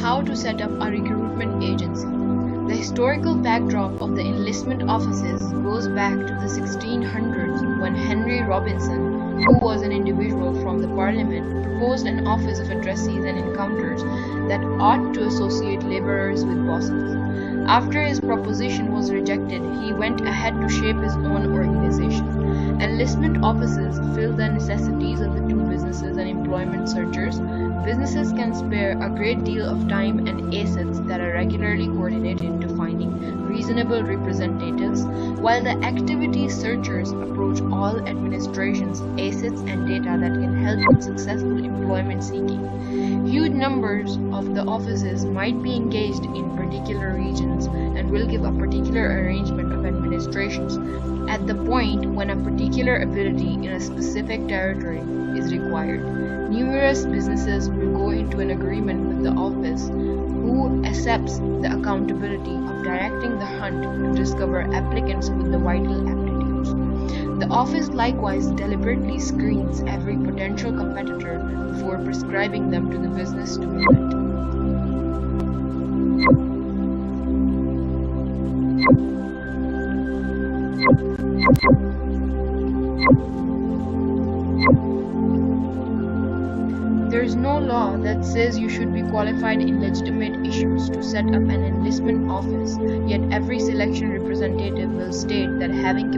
How to set up a recruitment agency. The historical backdrop of the enlistment offices goes back to the 1600s when Henry Robinson, who was an individual from the Parliament, proposed an office of addressees and encounters that ought to associate labourers with bosses. After his proposition was rejected, he went ahead to shape his own organization. Enlistment offices fill the necessities of the two businesses and employment searchers. Businesses can spare a great deal of time and assets that are regularly coordinated into finding reasonable representatives, while the activity searchers approach all administrations, assets, and data that can help in successful employment seeking. Huge numbers of the offices might be engaged in particular regions and will give a particular arrangement of administrations at the point when a particular ability in a specific territory is required. Numerous businesses will go into an agreement with the office, who accepts the accountability of directing the hunt to discover applicants with the vital aptitudes. The office likewise deliberately screens every potential competitor before prescribing them to the business to implement. There is no law that says you should be qualified in legitimate issues to set up an enlistment office, yet every selection representative will state that having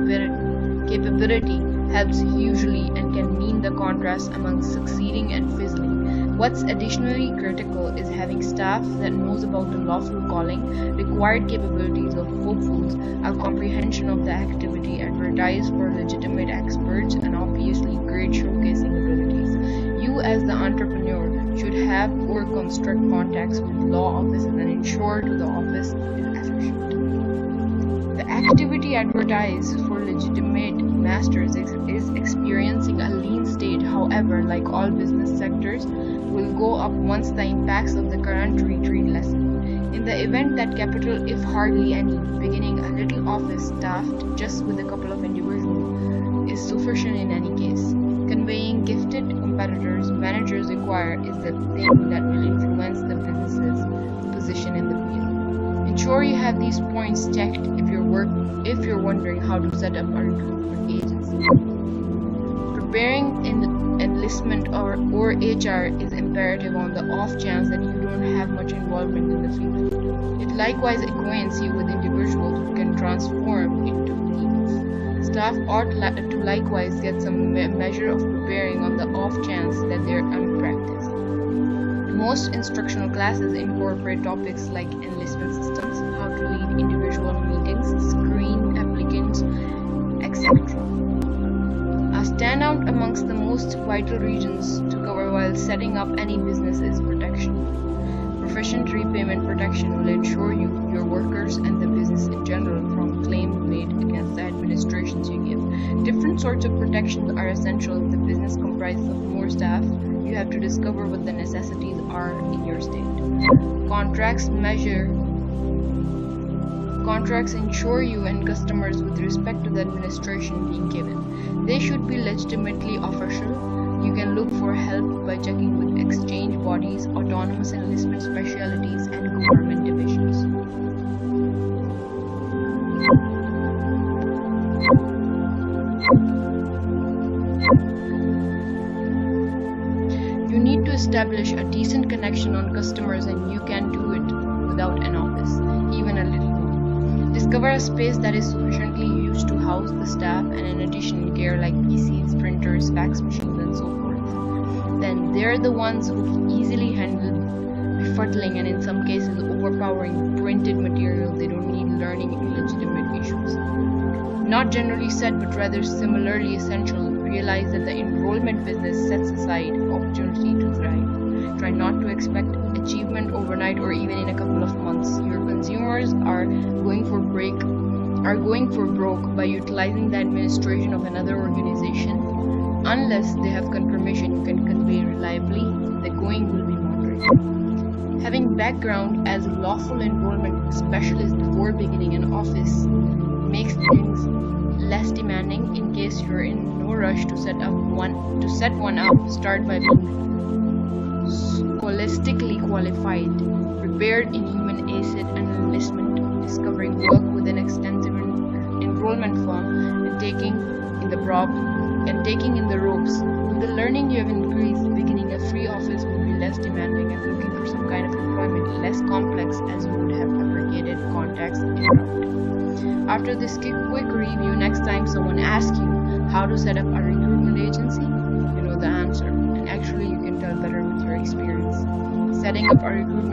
capability helps hugely and can mean the contrast among succeeding and fizzling. What's additionally critical is having staff that knows about the lawful calling, required capabilities of hopefuls, a comprehension of the activity advertised for legitimate experts, and obviously great showcasing abilities. You as the entrepreneur should have or construct contacts with law offices and ensure to the office is efficient. The activity advertised for legitimate masters is experiencing a lean state. However, like all business sectors, will go up once the impacts of the current retreat lessen. In the event that capital, if hardly any, beginning a little office staffed just with a couple of individuals is sufficient in any case. Conveying gifted competitors managers require is the thing that will influence the business's position in the field. Ensure you have these points checked if you're wondering how to set up a recruitment agency. Preparing in enlistment or HR is imperative on the off chance that you don't have much involvement in the field. It likewise acquaints you with individuals who can transform into leaders. Staff ought to likewise get some measure of preparing on the off chance that they're unpracticed. Most instructional classes incorporate topics like enlistment systems, how to lead individual meetings, screen applicants, etc. A standout amongst the most vital regions to cover while setting up any business is protection. Proficient repayment protection will ensure you, your workers, and the business in general from claims made against the administrations you give. Different sorts of protections are essential if the business comprises of more staff. You have to discover what the necessities are in your state. Contracts ensure you and customers with respect to the administration being given. They should be legitimately official. You can look for help by checking with exchange bodies, autonomous enlistment specialties, and government divisions. You need to establish a decent connection on customers, and you can do it without an office, even a little one. Discover a space that is sufficiently used to house the staff and in addition gear like PCs, printers, fax machines, and so forth. Then they're the ones who can easily handle befuddling and in some cases overpowering printed material. They don't need learning illegitimate issues. Not generally said, but rather similarly essential, realize that the enrollment business sets aside opportunity to thrive. Try not to expect achievement overnight or even in a couple of months. Your consumers are going for broke by utilizing the administration of another organization. Unless they have confirmation you can convey reliably, the going will be moderate. Having background as a lawful enrollment specialist before beginning an office makes things less demanding. In case you're in no rush to set one up, start by being scholastically qualified. prepared in human asset and enlistment, discovering work with an extensive enrollment firm, and taking in the ropes. With the learning you have increased, beginning a free office would be less demanding, and looking for some kind of employment less complex, as you would have fabricated contacts in route. After this quick review, next time someone asks you how to set up a recruitment agency, you know the answer, and actually you can tell better with your experience. Setting up a recruitment